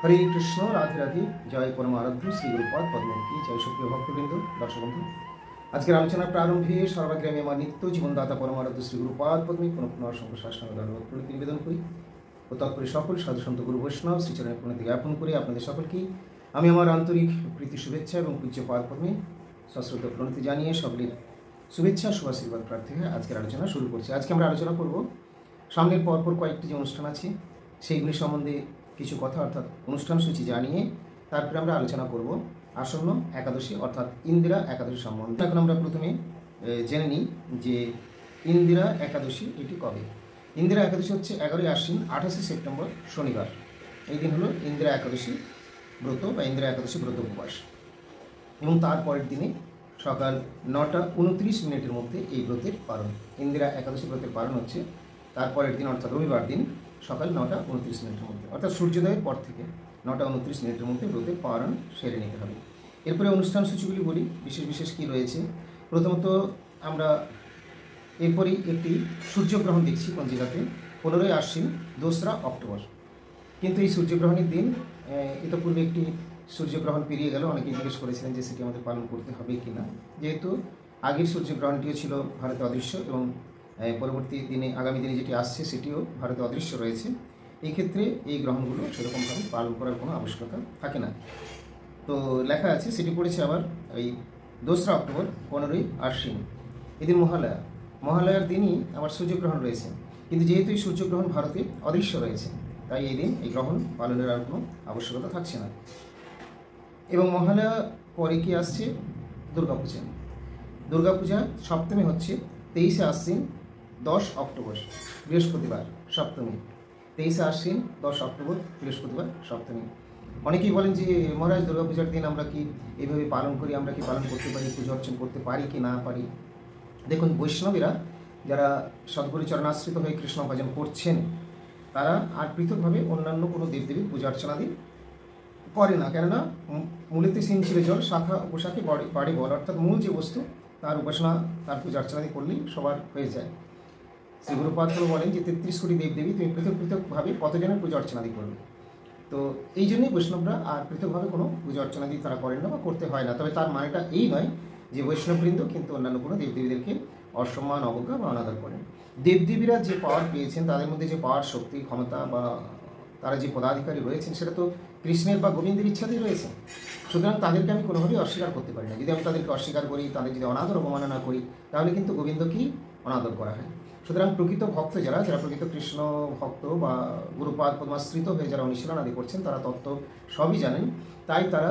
হরে কৃষ্ণ, রাধে রাধে, জয় পরম আরাধ্য শ্রী গুরুপাদ পদ্ম কি জয়। সুপ্রিয় ভক্তবৃন্দ, দর্শক বন্ধু, আজকের আলোচনার প্রারম্ভে সর্বাগ্রে আমি আমার নিত্য জীবনদাতা পরম আরাধ্য শ্রী গুরুপাদ পদ্মী পুনঃ পুনঃ অসংখ্য শাসন প্রণতি নিবেদন করি ও তৎপরে সকল সাধু সন্ত গুরু বৈষ্ণব শ্রীচরণের প্রণতি জ্ঞাপন করে আপনাদের সকলকেই আমি আমার আন্তরিক প্রীতি শুভেচ্ছা এবং পূজ্য পাদ পদ্মে সশ্রদ্ধ প্রণতি জানিয়ে সকলের শুভেচ্ছা শুভাশীর্বাদ প্রার্থী হয়ে আজকের আলোচনা শুরু করছি। আজকে আমরা আলোচনা করব সামনের পরপর কয়েকটি যে অনুষ্ঠান আছে সেইগুলি সম্বন্ধে কিছু কথা, অর্থাৎ অনুষ্ঠান সূচি জানিয়ে তারপরে আমরা আলোচনা করব আসন্ন একাদশী অর্থাৎ ইন্দিরা একাদশী সম্বন্ধে। এখন আমরা প্রথমে জেনে নিই যে ইন্দিরা একাদশী এটি কবে। ইন্দিরা একাদশী হচ্ছে 11ই আশ্বিন 28শে সেপ্টেম্বর শনিবার। এই দিন হলো ইন্দিরা একাদশী ব্রত বা ইন্দিরা একাদশী ব্রত উপবাস, এবং তারপরের দিনে সকাল 9:29 মধ্যে এই ব্রতের পালন। ইন্দিরা একাদশী ব্রতের পালন হচ্ছে তারপরের দিন অর্থাৎ রবিবার দিন সকাল 9:29 মধ্যে, অর্থাৎ সূর্যোদয়ের পর থেকে 9:29 মধ্যে ব্রতের পালন সেরে নিতে হবে। এরপরে অনুষ্ঠান সূচিগুলি বলি, বিশেষ বিশেষ কী রয়েছে। প্রথমত আমরা এরপরই একটি সূর্যগ্রহণ দেখছি পঞ্জিকাতে 15ই আশ্বিন 2রা অক্টোবর। কিন্তু এই সূর্যগ্রহণের দিন ইতিপূর্বে একটি সূর্যগ্রহণ পেরিয়ে গেল, অনেকে জিজ্ঞেস করেছিলেন যে সেটি আমাদের পালন করতে হবে কি না। যেহেতু আগের সূর্যগ্রহণটিও ছিল ভারতে অদৃশ্য এবং পরবর্তী দিনে আগামী দিনে যেটি আসছে সেটিও ভারতে অদৃশ্য রয়েছে, এই ক্ষেত্রে এই গ্রহণগুলো সেরকমভাবে পালন করার কোনো আবশ্যকতা থাকে না। তো লেখা আছে, সেটি পড়েছে আবার ওই 2রা অক্টোবর 15ই আশ্বিন, এদিন মহালয়ার দিনই আবার সূর্যগ্রহণ রয়েছে, কিন্তু যেহেতু এই সূর্যগ্রহণ ভারতে অদৃশ্য রয়েছে তাই এই দিন এই গ্রহণ পালনের আর কোনো আবশ্যকতা থাকছে না। এবং মহালয়া পরে কি আসছে? দুর্গাপূজা। দুর্গাপূজা সপ্তমী হচ্ছে 23শে আশ্বিন 10 অক্টোবর বৃহস্পতিবার সপ্তমী। 23শে আশ্বিন 10 অক্টোবর বৃহস্পতিবার সপ্তমী। অনেকেই বলেন যে মহারাজ দুর্গাপূজার দিন আমরা কি এইভাবে পালন করি, আমরা কি পালন করতে পারি, পুজো অর্চন করতে পারি কি না পারি। দেখুন, বৈষ্ণবীরা যারা সদ্গুরু চরণাশ্রিত হয়ে কৃষ্ণ ভজন করছেন তারা আর পৃথকভাবে অন্যান্য কোনো দেবদেবীর পূজা অর্চনাদি করে না, কেননা মূলেতে সিন ছিল জল, শাখা পোশাকে বাড়ি বল, অর্থাৎ মূল যে বস্তু তার উপাসনা তার পূজা অর্চনাদি করলেই সবার হয়ে যায়। শ্রী গুরুপাদ বলেন যে 33 কোটি দেবদেবী তুমি পৃথক পৃথকভাবে কতজনের পূজা অর্চনাদি করবে। তো এই জন্যই বৈষ্ণবরা আর পৃথকভাবে কোনো পূজা অর্চনাদি তারা করেন না বা করতে হয় না। তবে তার মানেটা এই নয় যে বৈষ্ণববৃন্দ কিন্তু অন্যান্য কোনো দেবদেবীদেরকে অসম্মান, অবজ্ঞা বা অনাদর করেন। দেবদেবীরা যে পাওয়ার পেয়েছেন, তাদের মধ্যে যে পাওয়ার, শক্তি, ক্ষমতা বা তারা যে পদাধিকারী রয়েছেন সেটা তো কৃষ্ণের বা গোবিন্দের ইচ্ছাতেই রয়েছে। সুতরাং তাদেরকে আমি কোনোভাবেই অস্বীকার করতে পারি না। যদি আমি তাদেরকে অস্বীকার করি, তাদের যদি অনাদর অবমাননা করি, তাহলে কিন্তু গোবিন্দকেই অনাদর করা হয়। সুতরাং প্রকৃত ভক্ত যারা প্রকৃত কৃষ্ণ ভক্ত বা গুরুপাদ পদ্মাশ্রিত হয়ে যারা অনুশীলন আদি করছেন তারা তত্ত্ব সবই জানেন, তাই তারা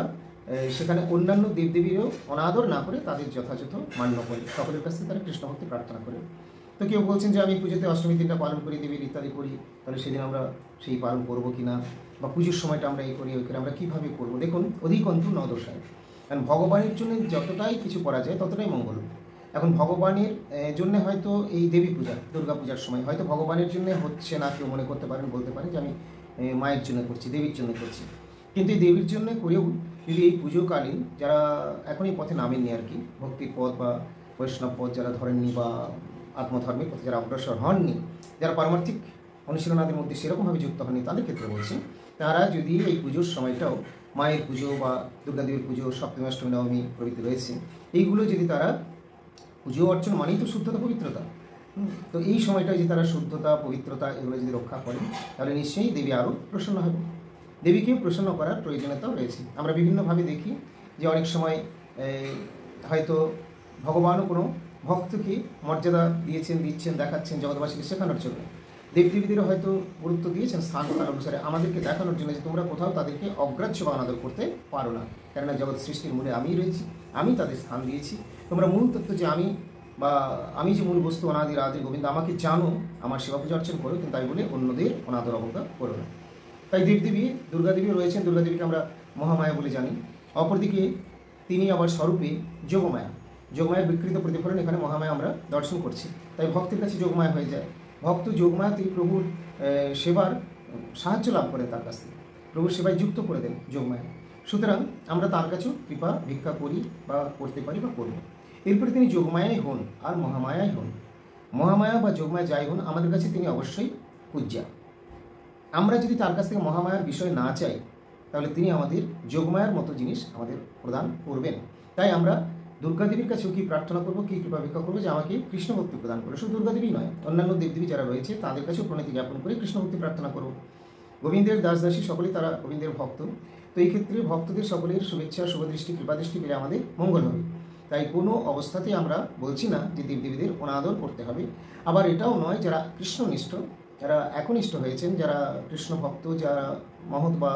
সেখানে অন্যান্য দেবদেবীরও অনাদর না করে তাদের যথাযথ মান্য করে সকলের কাছ থেকে তারা কৃষ্ণ ভক্তি প্রার্থনা করে। তো কেউ বলছেন যে আমি পুজোতে অষ্টমী দিনটা পালন করি, দেবীর ইত্যাদি করি, তাহলে সেদিন আমরা সেই পালন করবো কিনা, বা পুজোর সময়টা আমরা এই করি ওই করে আমরা কীভাবে করবো। দেখুন, অধিকন্তু ন দোষায়, কারণ ভগবানের জন্য যতটাই কিছু করা যায় ততটাই মঙ্গল। এখন ভগবানের জন্য হয়তো এই দেবী পূজা, দুর্গা পূজার সময় হয়তো ভগবানের জন্য হচ্ছে না, কেউ মনে করতে পারেন, বলতে পারেন যে আমি মায়ের জন্য করছি, দেবীর জন্য করছি। কিন্তু এই দেবীর জন্য করেও যদি এই পুজোকালীন যারা এখন এই পথে নামেননি আর কি, ভক্তির পথ বা বৈষ্ণব পথ যারা ধরেননি বা আত্মধর্মের পথে যারা অগ্রসর হননি, যারা পারমার্থিক অনুশীলনাদের মধ্যে সেরকমভাবে যুক্ত হননি, তাদের ক্ষেত্রে বলছি, তারা যদি এই পুজোর সময়টাও মায়ের পুজো বা দুর্গাদেবীর পুজো, সপ্তমী অষ্টমী নবমী প্রভৃতি রয়েছে, এইগুলো যদি তারা পুজো অর্চন মানেই তো শুদ্ধতা পবিত্রতা, তো এই সময়টা যদি তারা শুদ্ধতা পবিত্রতা এগুলো যদি রক্ষা করেন তাহলে নিশ্চয়ই দেবী আরও প্রসন্ন হবে। দেবীকেও প্রসন্ন করার প্রয়োজনীয়তাও রয়েছে। আমরা বিভিন্নভাবে দেখি যে অনেক সময় হয়তো ভগবানও কোনো ভক্তকে মর্যাদা দিচ্ছেন, দেখাচ্ছেন জগৎবাসীকে শেখানোর জন্য। দেবদেবীদেরও হয়তো গুরুত্ব দিয়েছেন স্থানকাল অনুসারে আমাদেরকে দেখানোর জন্য যে তোমরা কোথাও তাদেরকে অগ্রাহ্য বা অনাদর করতে পারো না, কেননা জগৎ সৃষ্টির মূলে আমিই রয়েছি, আমি তাদের স্থান দিয়েছি। তোমরা মূল তত্ত্ব যে আমি যে মূল বস্তু অনাদি রাধে গোবিন্দ, আমাকে জানো, আমার সেবা পূজা অর্চন করো, কিন্তু তাই বলে অন্যদের অনাদর অবজ্ঞা করো না। তাই দেবদেবী দুর্গাদেবী রয়েছেন, দুর্গাদেবীকে আমরা মহামায়া বলে জানি। অপরদিকে তিনি আবার স্বরূপে যোগমায়া, যোগমায়ের বিকৃত প্রতিফলন এখানে মহামায়া আমরা দর্শন করছি। তাই ভক্তের কাছে যোগমায়া হয়ে যায়, ভক্ত যোগমায়াতেই প্রভুর সেবার সাহায্য লাভ করেন, তার কাছ থেকে প্রভুর সেবায় যুক্ত করে দেন যোগমায়া। সুতরাং আমরা তার কাছেও কৃপা ভিক্ষা করি বা করতে পারি বা করব। এরপরে তিনি যোগমায়াই হন আর মহামায়াই হন, মহামায়া বা যোগমায়া যাই হন, আমাদের কাছে তিনি অবশ্যই পূজ্যা। আমরা যদি তার কাছ থেকে মহামায়ার বিষয় না চাই তাহলে তিনি আমাদের যোগমায়ার মতো জিনিস আমাদের প্রদান করবেন। তাই আমরা দুর্গা দেবীর কাছেও কি প্রার্থনা করবো, কি কৃপা ভিক্ষা করবো যে আমাকে কৃষ্ণ ভক্তি প্রদান করে। শুধু দুর্গা দেবী নয়, অন্যান্য দেবদেবী যারা রয়েছে তাদের কাছেও প্রণতি জ্ঞাপন করে কৃষ্ণ ভক্তি প্রার্থনা করবো। গোবিন্দের দাসদাসী সকলেই তারা গোবিন্দের ভক্ত, তো এই ক্ষেত্রে ভক্তদের সকলের শুভেচ্ছা, শুভদৃষ্টি, কৃপাদৃষ্টি পেলে আমাদের মঙ্গল হবে। তাই কোনো অবস্থাতেই আমরা বলছি না যে দেবদেবীদের অনাদর করতে হবে। আবার এটাও নয় যারা কৃষ্ণনিষ্ঠ, যারা একনিষ্ঠ হয়েছেন, যারা কৃষ্ণ ভক্ত, যারা মহৎ বা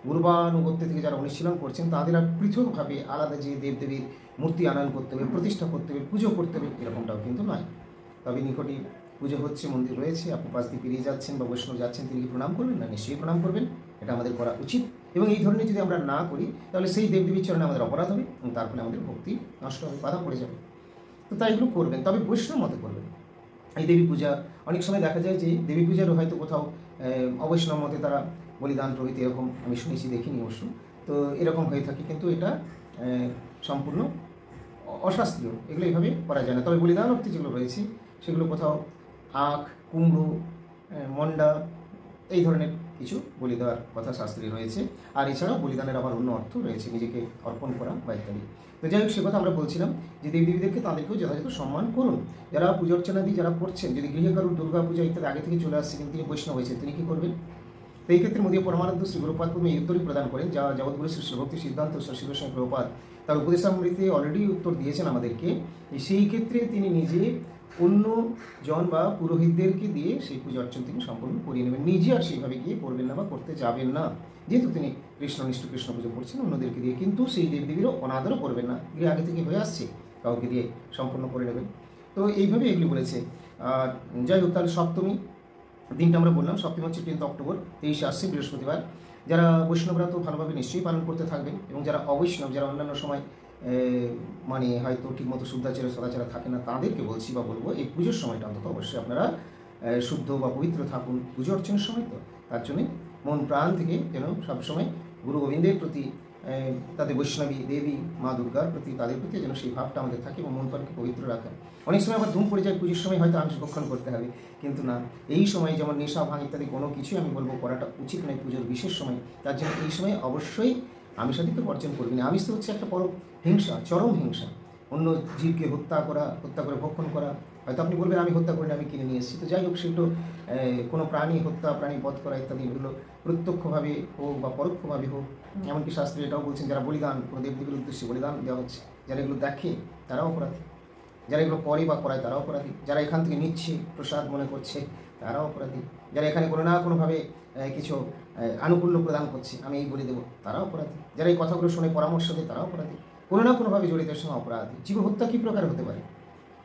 গুরুবানুগত্য থেকে যারা অনুশীলন করছেন, তাদের আর পৃথকভাবে আলাদা যে দেবদেবীর মূর্তি আনয়ন করতে হবে, প্রতিষ্ঠা করতে হবে, পুজো করতে হবে, এরকমটাও কিন্তু নয়। তবে নিকটে পুজো হচ্ছে, মন্দির রয়েছে, আপনি পাশ দিয়ে পেরিয়ে যাচ্ছেন বা বৈষ্ণব যাচ্ছেন, তিনি কি প্রণাম করবেন না? নিশ্চয়ই প্রণাম করবেন, এটা আমাদের করা উচিত। এবং এই ধরনের যদি আমরা না করি তাহলে সেই দেবদেবীর চরণে আমাদের অপরাধ হবে এবং তার ফলে আমাদের ভক্তি নষ্ট হবে, বাধা পড়ে যাবে। তো তাই এগুলো করবেন, তবে বৈষ্ণব মতে করবেন। এই দেবী পূজা অনেক সময় দেখা যায় যে দেবী পূজারও হয়তো কোথাও অবৈষ্ণব মতে তারা বলিদান প্রভৃতি এরকম আমি শুনেছি, দেখিনি অবশ্য। তো এরকম হয়ে থাকে, কিন্তু এটা সম্পূর্ণ অশাস্ত্রীয়, এগুলো এইভাবে করা যায় না। তবে বলিদান অর্থে যেগুলো রয়েছে সেগুলো কোথাও আখ, কুমড়ো, মন্ডা এই ধরনের কিছু বলি দেওয়ার কথা শাস্ত্রে রয়েছে। আর এছাড়াও বলিদানের আবার অন্য অর্থ রয়েছে, নিজেকে অর্পণ করা বা ইত্যাদি। তো যাই হোক, সে কথা আমরা বলছিলাম যে দেবদেবীদেরকে তাদেরকেও যথাযথ সম্মান করুন। যারা পুজো অর্চনাদি যারা করছেন, যদি গৃহে কারোর দুর্গা পূজা ইত্যাদি আগে থেকে চলে আসছে কিন্তু তিনি বৈষ্ণব হয়েছেন, তিনি কী করবেন? তো এই ক্ষেত্রে মোদী পরমানন্দ শ্রী গুরুপাদ এই উত্তরই প্রদান করেন, যা জগৎগুরু শ্রী ভক্তি সিদ্ধান্ত শ্রী গোস্বামী প্রভুপাদ তার উপদেশামৃতে অলরেডি উত্তর দিয়েছেন আমাদেরকে। সেই ক্ষেত্রে তিনি নিজে অন্য জন বা পুরোহিতদেরকে দিয়ে সেই পুজো অর্চন তিনি সম্পূর্ণ করিয়ে নেবেন, নিজে আর সেইভাবে গিয়ে করবেন না বা করতে যাবেন না। যেহেতু তিনি কৃষ্ণনিষ্ঠ, কৃষ্ণ পুজো করছেন অন্যদেরকে দিয়ে, কিন্তু সেই দেবদেবীরও অনাদরও করবেন না, গিয়ে আগে থেকে হয়ে আসছে, কাউকে দিয়ে সম্পূর্ণ করে নেবেন। তো এইভাবে এগুলি বলেছে। আর যাই হোক, তাহলে সপ্তমী দিনটা আমরা বললাম, সপ্তমী হচ্ছে 10 অক্টোবর, 23 আসছে বৃহস্পতিবার। যারা বৈষ্ণবরা তো ভালোভাবে নিশ্চয়ই পালন করতে থাকবেন, এবং যারা অবৈষ্ণব, যারা অন্যান্য সময় মানে হয়তো ঠিকমতো শুদ্ধাচারে সদাচারে থাকে না, তাদেরকে বলছি বা বলবো এই পুজোর সময়টা অন্তত অবশ্যই আপনারা শুদ্ধ বা পবিত্র থাকুন পুজো অর্চনের সময়। তো তার জন্যে মন প্রাণ থেকে যেন সবসময় গুরু গোবিন্দের প্রতি, তাদের বৈষ্ণবী দেবী মা দুর্গার প্রতি, তাদের প্রতি যেন সেই ভাবটা আমাদের থাকে এবং মন প্রাণকে পবিত্র রাখা। অনেক সময় আবার ধুম পড়ে যায়, পুজোর সময় হয়তো আমিষ ভক্ষণ করতে হবে, কিন্তু না, এই সময় যেমন নেশা ভাঙ ইত্যাদি কোনো কিছুই আমি বলবো করাটা উচিত নয় পুজোর বিশেষ সময়। তার জন্য এই সময় অবশ্যই আমিষাদিকে বর্জন করবেন। আমিষ তো হচ্ছে একটা পরম হিংসা, চরম হিংসা, অন্য জীবকে হত্যা করে ভক্ষণ করা। হয়তো আপনি বলবেন আমি হত্যা করিনি, আমি কিনে নিয়ে এসেছি। তো যাই হোক, সেগুলো কোনো প্রাণী হত্যা, প্রাণী বধ করা ইত্যাদি, এগুলো প্রত্যক্ষভাবে হোক বা পরোক্ষভাবে হোক। এমনকি শাস্ত্রে এটাও বলছেন, যারা বলিদান, কোনো দেবদেবীর উদ্দেশ্যে বলিদান দেওয়া হচ্ছে, যারা এগুলো দেখে তারাও অপরাধী, যারা এগুলো করে বা করায় তারাও অপরাধী, যারা এখান থেকে নিচ্ছে প্রসাদ মনে করছে তারাও অপরাধী, যারা এখানে কোনো না কোনোভাবে কিছু আনুকূল্য প্রদান করছে, আমি এই বলে দেবো, তারাও অপরাধী, যারা এই কথাগুলো শুনে পরামর্শ দেয় তারাও অপরাধী, কোনো না কোনোভাবে জড়িতের সঙ্গে অপরাধী। জীব হত্যা কী প্রকার হতে পারে?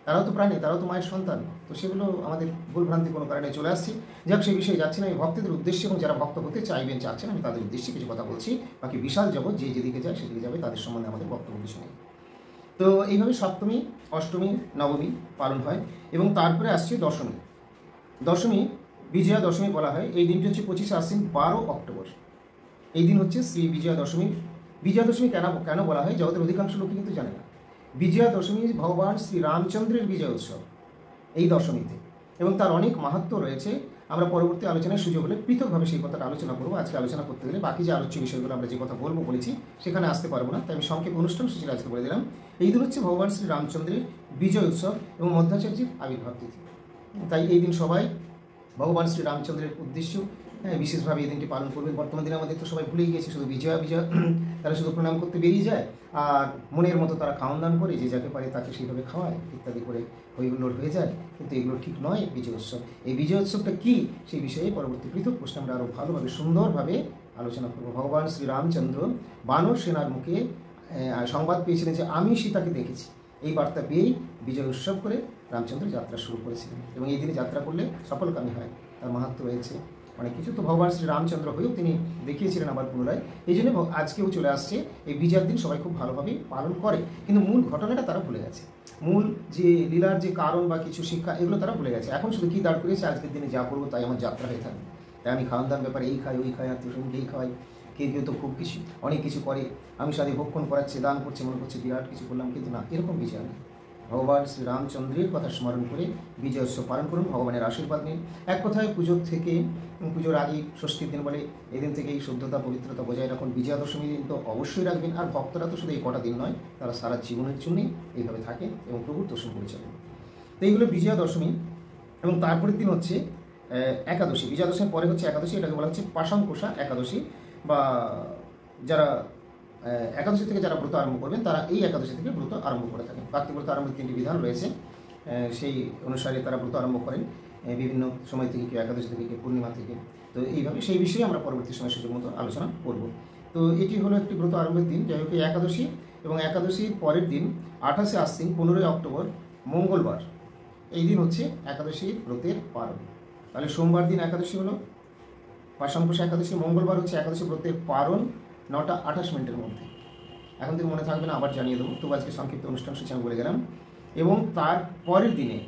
তারাও তো প্রাণী, তারাও তো মায়ের সন্তান। তো সেগুলো আমাদের ভুলভ্রান্তি কোনো কারণে চলে আসছে। যাক, সেই বিষয়ে যাচ্ছি না। আমি ভক্তদের উদ্দেশ্যে এবং যারা ভক্ত হতে চাইবেন, চাচ্ছেন, আমি তাদের উদ্দেশ্যে কিছু কথা বলছি। বাকি বিশাল জগৎ যে যেদিকে যায় সেদিকে যাবে, তাদের সম্বন্ধে আমাদের বক্তব্য কিছু নেই। তো এইভাবে সপ্তমী, অষ্টমী, নবমী পালন হয় এবং তারপরে আসছে দশমী। দশমী বিজয়া দশমী বলা হয়। এই দিনটি হচ্ছে 25 আশ্বিন, 12 অক্টোবর। এই দিন হচ্ছে শ্রী বিজয়া দশমী। বিজয়া দশমী কেন বলা হয় জগতের অধিকাংশ লোকই কিন্তু জানে না। বিজয়া দশমী ভগবান শ্রী রামচন্দ্রের বিজয় উৎসব এই দশমীতে, এবং তার অনেক মাহাত্ম্য রয়েছে। আমরা পরবর্তী আলোচনায় সুযোগ হলে পৃথকভাবে সেই কথাটা আলোচনা করবো। আজকে আলোচনা করতে গেলে বাকি যে আলোচ্য বিষয়গুলো আমরা যে কথা বলেছি সেখানে আসতে পারবো না, তাই আমি সংক্ষেপে অনুষ্ঠান সূচি আজকে বলে দিলাম। এই দিন হচ্ছে ভগবান শ্রী রামচন্দ্রের বিজয় উৎসব এবং মধ্যাচার্যের আবির্ভাব তিথি। তাই এই দিন সবাই ভগবান শ্রী রামচন্দ্রের উদ্দেশ্য বিশেষভাবে এই দিনটি পালন করবেন। বর্তমান দিনে আমাদের তো সবাই ভুলেই গিয়েছে, শুধু বিজয়া তারা শুধু প্রণাম করতে বেরিয়ে যায়, আর মনের মতো তারা খাওয়ান দান করে, যে যাকে পারে তাকে সেইভাবে খাওয়ায় ইত্যাদি করে হইহুল্লোড় হয়ে যায়। কিন্তু এগুলো ঠিক নয়। বিজয় উৎসব, এই বিজয় উৎসবটা কী সেই বিষয়ে পরবর্তী পৃথক প্রশ্নে আমরা আরও ভালোভাবে সুন্দরভাবে আলোচনা করব। ভগবান শ্রী রামচন্দ্র বানর সেনার মুখে সংবাদ পেয়েছিলেন যে আমি সীতাকে দেখেছি। এই বার্তা পেয়েই বিজয় উৎসব করে রামচন্দ্র যাত্রা শুরু করেছিলেন, এবং এই দিনে যাত্রা করলে সফলকামী হয়। তার মাহাত্ম্য রয়েছে অনেক কিছু। তো ভগবান শ্রী রামচন্দ্র হয়েও তিনি দেখিয়েছিলেন আবার পুনরায়। এই জন্য আজকেও চলে আসছে এই বিজয়ার দিন, সবাই খুব ভালোভাবে পালন করে, কিন্তু মূল ঘটনাটা তারা ভুলে গেছে। মূল যে লীলার যে কারণ বা কিছু শিক্ষা, এগুলো তারা ভুলে গেছে। এখন শুধু কী দাঁড় করেছে, আজকের দিনে যা করবো তাই আমার যাত্রা হয়ে থাকবে, তাই আমি খাওয়ান দাওয়ার ব্যাপারে এই খাই ওই খাই, আত্মীয়স্বজনকে এই খাওয়াই, কেউ তো খুব কিছু অনেক কিছু করে, আমি সাথে ভক্ষণ করাচ্ছে, দান করছে, মনে করছে বিরাট কিছু করলাম, কিন্তু না, এরকম বিচার নেই। ভগবান শ্রীরামচন্দ্রের কথা স্মরণ করে বিজয় উৎসব পালন করুন, ভগবানের আশীর্বাদ নিন। এক কথায় পুজোর আগে ষষ্ঠীর দিন বলে, এদিন থেকেই শুদ্ধতা পবিত্রতা বজায় রাখুন। বিজয়া দশমী দিন তো অবশ্যই রাখবেন। আর ভক্তরা তো শুধু এই কটা দিন নয়, তারা সারা জীবনের জন্যই এইভাবে থাকে এবং প্রভুর দর্শন করে চলেন। তো এইগুলো বিজয়া দশমী। এবং তারপরের দিন হচ্ছে একাদশী। বিজয়া দশমীর পরে হচ্ছে একাদশী, এটাকে বলা হচ্ছে পাশাঙ্কুশা একাদশী। বা যারা একাদশী থেকে যারা ব্রত আরম্ভ করবেন তারা এই একাদশী থেকে ব্রত আরম্ভ করে থাকেন। কার্তিক ব্রত আরম্ভের 3টি বিধান রয়েছে, সেই অনুসারে তারা ব্রত আরম্ভ করেন বিভিন্ন সময় থেকে, কেউ একাদশী থেকে, কেউ পূর্ণিমা থেকে। তো এইভাবে সেই বিষয়ে আমরা পরবর্তী সময় সুযোগ মতো আলোচনা করব। তো এটি হলো একটি ব্রত আরম্ভের দিন। যাই হোক, এই একাদশী এবং একাদশীর পরের দিন 28শে আশ্বিন 15ই অক্টোবর মঙ্গলবার, এই দিন হচ্ছে একাদশীর ব্রতের পারণ। তাহলে সোমবার দিন একাদশী হলো পাশাঙ্কুশা একাদশী, মঙ্গলবার হচ্ছে একাদশী ব্রতের পারণ 9টা 28 মিনিটের মধ্যে। এখন থেকে মনে থাকবে না, আবার জানিয়ে দেবো, তবু আজকে সংক্ষিপ্ত অনুষ্ঠান সূচি আমি বলে গেলাম। এবং তার পরের দিনে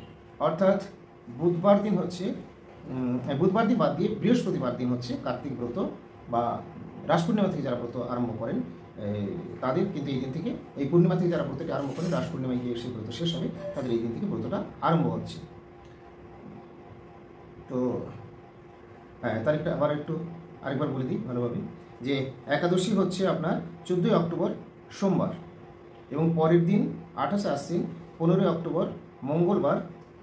অর্থাৎ বুধবার দিন হচ্ছে, বুধবার দিন বাদ দিয়ে বৃহস্পতিবার দিন হচ্ছে কার্তিক ব্রত বা রাস পূর্ণিমা থেকে যারা ব্রত আরম্ভ করেন তাদের কিন্তু এই দিন থেকে, এই পূর্ণিমা থেকে যারা ব্রতটি আরম্ভ করেন, রাস পূর্ণিমায় গিয়ে সেই ব্রত শেষ হবে, তাদের এই দিন থেকে ব্রতটা আরম্ভ হচ্ছে। তো তারিখটা আরেকবার বলে দিই ভালোভাবে, যে একাদশী হচ্ছে আপনার 14ই অক্টোবর সোমবার, এবং পরের দিন 28শে আশ্বিন 15ই অক্টোবর মঙ্গলবার।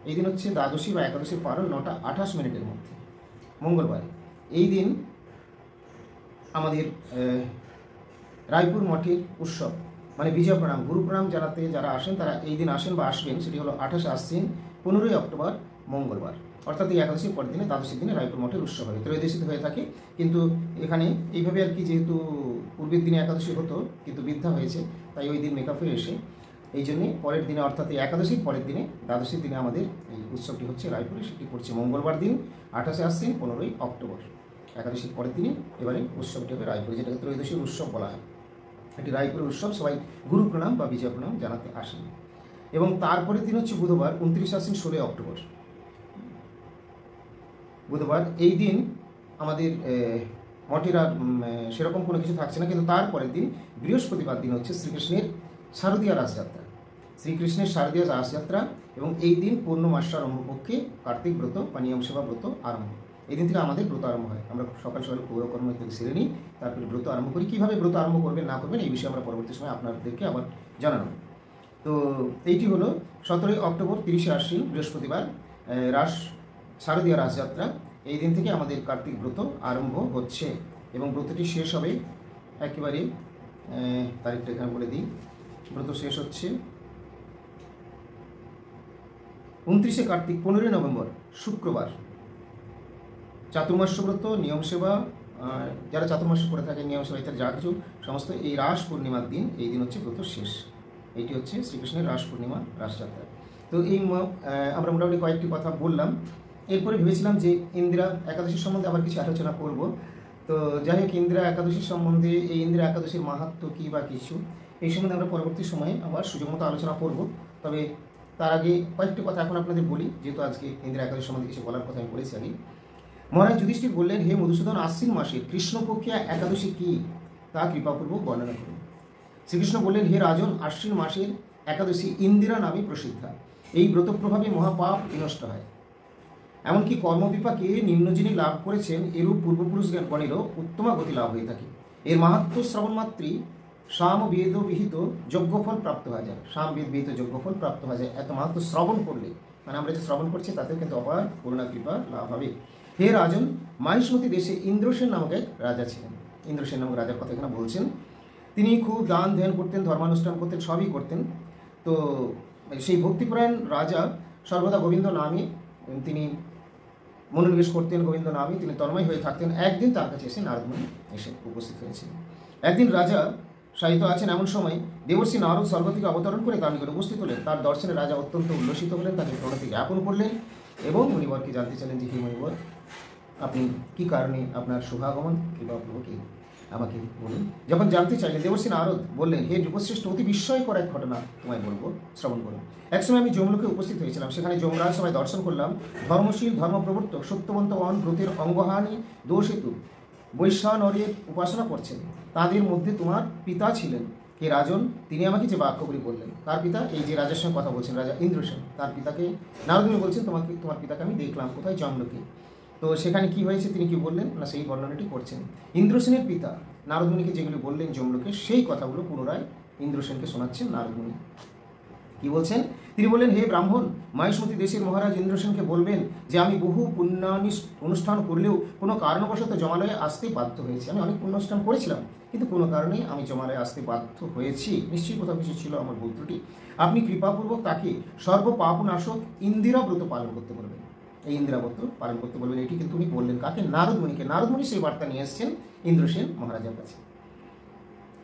এই দিন হচ্ছে দ্বাদশী বা একাদশীর পারণ 9টা 28 মিনিটের মধ্যে মঙ্গলবার। এই দিন আমাদের রায়পুর মঠের উৎসব, মানে বিজয় প্রণাম, গুরু প্রণাম জানাতে যারা আসেন তারা এই দিন আসেন বা আসবেন। সেটি হলো 28শে আশ্বিন 15ই অক্টোবর মঙ্গলবার, অর্থাৎ এই একাদশীর পরের দিনে দ্বাদশীর দিনে রায়পুর মঠের উৎসব হয়। ত্রয়োদশীতে হয়ে থাকে, কিন্তু এখানে এইভাবে আর কি, যেহেতু পূর্বের দিনে একাদশী হতো কিন্তু বৃদ্ধা হয়েছে, তাই ওই দিন মেকআপ হয়ে এসে এই জন্যে পরের দিনে, অর্থাৎ এই একাদশীর পরের দিনে দ্বাদশীর দিনে আমাদের এই উৎসবটি হচ্ছে রায়পুরে। সেটি পড়ছে মঙ্গলবার দিন 28শে আশ্বিন 15ই অক্টোবর। একাদশীর পরের দিনে এবারে উৎসবটি হবে রায়পুরে, যেটাকে ত্রয়োদশীর উৎসব বলা হয়। এটি রায়পুরের উৎসব, সবাই গুরু প্রণাম বা বিজয় প্রণাম জানাতে আসেন। এবং তারপরের দিন হচ্ছে বুধবার 29শে আশ্বিন 16ই অক্টোবর বুধবার। এই দিন আমাদের মঠের আর সেরকম কোনো কিছু থাকছে না, কিন্তু তারপরের দিন বৃহস্পতিবার দিন হচ্ছে শ্রীকৃষ্ণের শারদীয়া রাসযাত্রা। শ্রীকৃষ্ণের শারদীয়া রাসযাত্রা, এবং এই দিন পূর্ণমাসারম্ভ পক্ষে কার্তিক ব্রত বা নিয়ম সেবা ব্রত আরম্ভ। এই দিন থেকে আমাদের ব্রত আরম্ভ হয়। আমরা সকাল সকাল পৌরকর্ম থেকে সেরে নিই, তারপরে ব্রত আরম্ভ করি। কীভাবে ব্রত আরম্ভ করবেন না করবেন এই বিষয়ে আমরা পরবর্তী সময় আপনাদেরকে আবার জানানো। তো এইটি হলো 17ই অক্টোবর 30শে আশ্বিন বৃহস্পতিবার শারদীয়া রাসযাত্রা। এই দিন থেকে আমাদের কার্তিক ব্রত আরম্ভ হচ্ছে এবং ব্রতটি শেষ হবে একেবারে, তারিখটা এখানে বলে দিই, ব্রত শেষ হচ্ছে 29শে কার্তিক 15ই নভেম্বর শুক্রবার। চাতুর্মাস্য ব্রত, নিয়ম সেবা, যারা চাতুর্মাস্য করে থাকে নিয়ম সেবা ইত্যাদি যা কিছু সমস্ত এই রাস পূর্ণিমার দিন, এই দিন হচ্ছে ব্রত শেষ। এইটি হচ্ছে শ্রীকৃষ্ণের রাস পূর্ণিমা রাসযাত্রা। তো এই আমরা মোটামুটি কয়েকটি কথা বললাম। এরপরে ভেবেছিলাম যে ইন্দিরা একাদশীর সম্বন্ধে আবার কিছু আলোচনা করব। তো যাই হোক, ইন্দিরা একাদশীর সম্বন্ধে, এই ইন্দিরা একাদশীর মাহাত্ম্য কী বা কিছু, এই সম্বন্ধে আমরা পরবর্তী সময়ে আবার সুযোগ মতো আলোচনা করব। তবে তার আগে কয়েকটি কথা এখন আপনাদের বলি, যেহেতু আজকে ইন্দিরা একাদশী সম্বন্ধে কিছু বলার কথা আমি বলেছি আগে। মহারাজ যুধিষ্ঠির বললেন, হে মধুসূদন, আশ্বিন মাসের কৃষ্ণপক্ষিয়া একাদশী কী তা কৃপাপূর্বক বর্ণনা করুন। শ্রীকৃষ্ণ বললেন, হে রাজন, আশ্বিন মাসের একাদশী ইন্দিরা নামে প্রসিদ্ধা। এই ব্রত প্রভাবে মহাপাপ বিনষ্ট হয়। এমনকি কর্মবিপাকে নিম্ন যিনি লাভ করেছেন এরূপ পূর্বপুরুষগণেরও উত্তমা গতি লাভ হয়ে থাকে। এর মাহাত্ম্য শ্রবণ মাত্রই সাম বেদ বিহিত যজ্ঞফল প্রাপ্ত হয়ে যায়। সাম বেদ বিহিত যজ্ঞফল প্রাপ্ত হয়ে যায়। এত মাহাত্ম্য শ্রবণ করলে, মানে আমরা যে শ্রবণ করছি তাতেও কিন্তু অপার করুণা কৃপা লাভ হবে। হে রাজন, মাহিষ্মতি দেশে ইন্দ্রসেন নামক এক রাজা ছিলেন। ইন্দ্রসেন নামক রাজার কথা এখানে বলছেন। তিনি খুব দান ধ্যান করতেন, ধর্মানুষ্ঠান করতেন, সবই করতেন। তো সেই ভক্তিপরায়ণ রাজা সর্বদা গোবিন্দ নামে তিনি মনোনিবেশ করতেন, গোবিন্দ নামে তিনি তন্ময় হয়ে থাকতেন। একদিন তার কাছে এসে নারদমুনি এসে উপস্থিত হয়েছেন। একদিন রাজা শায়িত আছেন, এমন সময় দেবর্ষি নারদ স্বর্গ থেকে অবতরণ করে তার নিকট উপস্থিত হলেন। তার দর্শনে রাজা অত্যন্ত উল্লসিত হলেন, তাকে প্রণতি জ্ঞাপন করলেন এবং মুনিবরকে জানতে চাইলেন যে, হে মুনিবর, আপনি কী কারণে আপনার শুভাগমন কৃপাপূর্বক আমাকে বলুন। যখন জানতে চাইলেন, দেবর্ষি নারদ বললেন, হে নৃপশ্রেষ্ঠ, অতি বিস্ময়কর এক ঘটনা তোমায় বলবো, শ্রবণ করুন। একসময় আমি যমলোকে উপস্থিত হয়েছিলাম। সেখানে যমরাজ সবাই দর্শন করলাম। ধর্মশীল, ধর্মপ্রবর্তক, সত্যবন্তগণ ব্রতের অঙ্গহানি দোষ হেতু বৈশ্বানরের উপাসনা করছেন। তাদের মধ্যে তোমার পিতা ছিলেন। হে রাজন, তিনি আমাকে যে বাক্যগুলি বললেন, তার পিতা, এই যে রাজার সঙ্গে কথা বলছেন রাজা ইন্দ্রসেন, তার পিতাকে নারদমুনি বলছেন, তোমার পিতাকে আমি দেখলাম কোথায়, জমলোকে। তো সেখানে কি হয়েছে, তিনি কি বললেন না, সেই বর্ণনাটি করছেন। ইন্দ্রসেনের পিতা নারদমুনিকে যেগুলি বললেন জমলোকে, সেই কথাগুলো পুনরায় ইন্দ্রসেনকে শোনাচ্ছেন নারদমুনি। কি বলছেন, তিনি বললেন, হে ব্রাহ্মণ, মহেশমতি দেশের মহারাজ ইন্দ্রসেনকে বলবেন যে আমি বহু অনুষ্ঠান করলেও কোনো কারণবশত জমালয়ে আসতে বাধ্য হয়েছি। আমি অনেক পুণ্যানুষ্ঠান করেছিলাম, কিন্তু কোনো কারণে আমি জমালয়ে আসতে বাধ্য হয়েছি। নিশ্চয়ই কোথাও কিছু ছিল আমার ভুল ত্রুটি। আপনি কৃপাপূর্বক তাকে সর্বপাপনাশক ইন্দিরাব্রত পালন করতে বলবেন। এই ইন্দিরাব্রত পালন করতে বলবেন, এটি কিন্তু উনি বললেন কাকে, নারদমুনিকে। নারদমুনি সেই বার্তা নিয়ে এসেছেন ইন্দ্রসেন মহারাজার কাছে।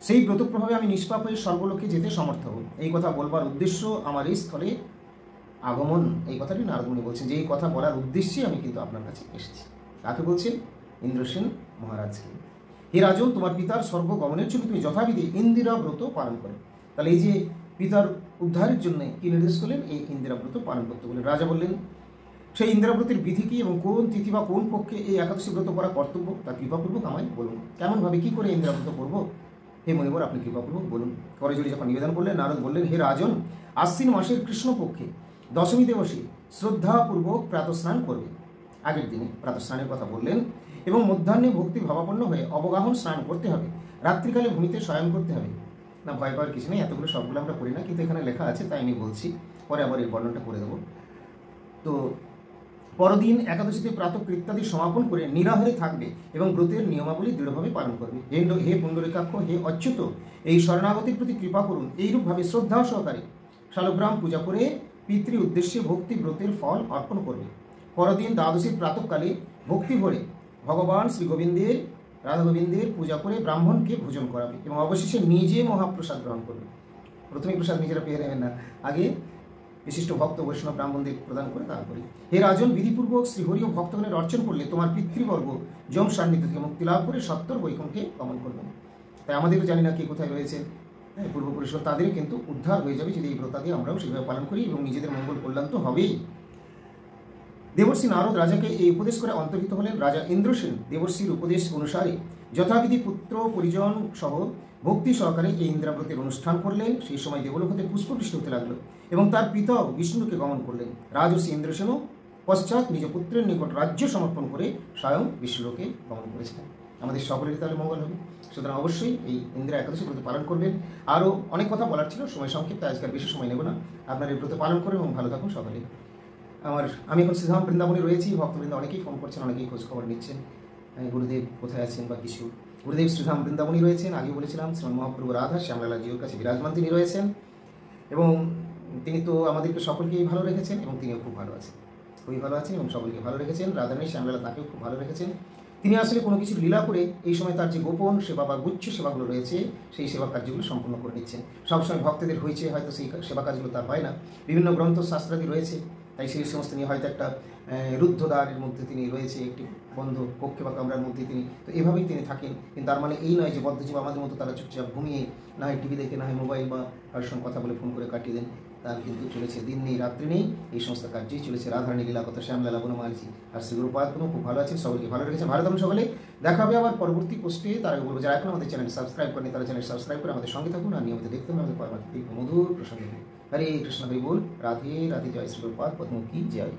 সেই ব্রত প্রভাবে আমি নিষ্পাপ হয়ে স্বর্গলোকে যেতে সমর্থ হব। এই কথা বলবার উদ্দেশ্য আমার এই স্থলে আগমন। এই কথাটি নারদমুনি বলছেন যে এই কথা বলার উদ্দেশ্যে আমি কিন্তু আপনার কাছে এসেছি। কাকে বলছেন, ইন্দ্রসেন মহারাজকে। হে রাজন, তোমার পিতার স্বর্গগমনের জন্য তুমি যথাবিধি ইন্দিরা ব্রত পালন করে। তাহলে এই যে পিতার উদ্ধারের জন্য কি নির্দেশ করলেন, এই ইন্দিরা ব্রত পালন করতে বললেন। রাজা বললেন, সেই ইন্দিরাব্রতের বিধি কি এবং কোন তিথি বা কোন পক্ষে এই একাদশী ব্রত করা কর্তব্য, তা কৃপাপূর্বক আমায় বলুন। কেমনভাবে কি করে ইন্দিরাব্রত করবো, হে মণিবর আপনি কৃপাপূর্বক বলুন। করজোড়ে যখন নিবেদন করলেন, নারদ বললেন, হে রাজন, আশ্বিন মাসের কৃষ্ণপক্ষে দশমী দিবসে শ্রদ্ধাপূর্বক প্রাতঃস্নান করবে। আগের দিনে প্রাতঃস্নানের কথা বললেন। এবং মধ্যাহ্নে ভক্তি ভাবাপন্ন হয়ে অবগাহন স্নান করতে হবে। রাত্রিকালে ভূমিতে শয়ন করতে হবে। না, ভয় পাওয়ার কিছু নেই, এতগুলো সবগুলো আমরা করি না, কিন্তু এখানে লেখা আছে তাই আমি বলছি, পরে আবার এর বর্ণনটা করে দেবো। তো পরদিন একাদশীতে প্রাতঃকৃত্যাদি সমাপন করে নিরাহারে থাকবে এবং ব্রতের নিয়মাবলী দৃঢ়ভাবে পালন করবে। হে পুণ্ডরীকাক্ষ, হে অচ্যুত, এই শরণাগতির প্রতি কৃপা করুন। এইরূপভাবে শ্রদ্ধা সহকারে শালগ্রাম পূজা করে পিতৃ উদ্দেশ্যে ভক্তি ব্রতের ফল অর্পণ করবে। পরদিন দ্বাদশীর প্রাতঃকালে ভক্তি ভরে ভগবান শ্রী গোবিন্দের, রাধা গোবিন্দের পূজা করে ব্রাহ্মণকে ভোজন করাবে এবং অবশেষে নিজে মহাপ্রসাদ গ্রহণ করবে। প্রথমে প্রসাদ নিজেরা পেয়ে নেবেন না, আগে বিশিষ্ট ভক্ত বৈষ্ণব ব্রাহ্মণদের প্রদান করে তারপরে। হে রাজন, বিধিপূর্বক শ্রীহরি ও ভক্তগণের অর্চন করলে তোমার পিতৃবর্গ যম সান্নিধ্য থেকে মুক্তি লাভ করে সত্তর বৈকুণ্ঠে গমন করবেন। তাই আমাদেরও জানি না কে কোথায় রয়েছে, পূর্বপুরুষরা, তাদেরই কিন্তু উদ্ধার হয়ে যাবে যদি এই ব্রতাদি আমরাও সেভাবে পালন করি, এবং নিজেদের মঙ্গল কল্যাণ তো হবেই। দেবর্ষি নারদ রাজাকে এই উপদেশ করে অন্তর্হিত হলেন। রাজা ইন্দ্রসেন দেবর্ষির উপদেশ অনুসারে যথাবিধি পুত্র পরিজন সহ ভক্তি সহকারে এই ইন্দ্রাব্রতের অনুষ্ঠান করলেন। সেই সময় দেবলোক হতে পুষ্পবৃষ্টি হতে লাগলো এবং তার পিতাও বিষ্ণুকে গমন করলেন। রাজর্ষি ইন্দ্রসেনও পশ্চাৎ নিজ পুত্রের নিকট রাজ্য সমর্পণ করে স্বয়ং বিষ্ণুলোকে গমন করেছিলেন। আমাদের সকলেরই তাহলে মঙ্গল হবে। সুতরাং অবশ্যই এই ইন্দিরা একাদশী ব্রত পালন করবেন। আরও অনেক কথা বলার ছিল, সময় সংক্ষিপ্ত, আজকাল বেশি সময় নেব না। আপনার এই ব্রত পালন করবেন এবং ভালো থাকুন সকলে। আমি এখন শ্রীধাম বৃন্দাবনে রয়েছি। ভক্তবৃন্দ অনেকেই ফোন করছেন, অনেকেই খোঁজখবর নিচ্ছেন গুরুদেব কোথায় আছেন বা কিছু। গুরুদেব শ্রীধাম বৃন্দাবনই রয়েছেন। আগে বলেছিলাম শ্রীমান মহাপ্রভু রাধা শ্যামলালাজিওর কাছে বিরাজমান তিনি রয়েছেন, এবং তিনি তো আমাদেরকে সকলকেই ভালো রেখেছেন এবং তিনিও খুব ভালো আছেন, খুবই ভালো আছেন এবং সকলকে ভালো রেখেছেন। রাধারানী শ্যামলালা তাকেও খুব ভালো রেখেছেন। তিনি আসলে কোনো কিছু লীলা করে এই সময় তার যে গোপন সেবা বা গুচ্ছ সেবাগুলো রয়েছে, সেই সেবা কার্যগুলো সম্পূর্ণ করে নিচ্ছেন। সবসময় ভক্তদের হয়েছে, হয়তো সেই সেবা কাজগুলো তার হয় না। বিভিন্ন গ্রন্থ শাস্ত্রাদি রয়েছে, তাই সেই সমস্ত নিয়ে হয়তো একটা রুদ্ধদ্বারের মধ্যে তিনি রয়েছে, একটি বন্ধ কক্ষে বা কামরার মধ্যে তিনি, তো এভাবেই তিনি থাকেন। কিন্তু তার মানে এই নয় যে বদ্ধজীব আমাদের মতো তারা চুপচাপ ঘুমিয়ে, না হয় টিভি দেখে, না হয় মোবাইল বা কারোর সঙ্গে কথা বলে ফোন করে কাটিয়ে দেন। তার কিন্তু চলেছে দিন নেই রাত্রি নেই, এই সমস্ত কার্যই চলেছে। রাধারানী লীলা কথা, শ্যামলালা বনমালজি আর শ্রী গুরুপাদ খুব ভালো আছেন, সকলকে ভালো রেখেছেন। ভালো থাকুন সকলে। দেখা হবে আবার পরবর্তী পোস্টে। তারা বলবো যারা এখন আমাদের চ্যানেল সাবস্ক্রাইব করেনি, তারা চ্যানেল সাবস্ক্রাইব করে আমাদের সঙ্গে থাকুন আর নিয়মিত দেখতে হবে আমাদের পরবর্তী মধুর প্রসঙ্গে। হরে কৃষ্ণ, হরি বল, রাধে রাধে, জয় শ্রী গুরুপাদ পদ্ম কি জয়।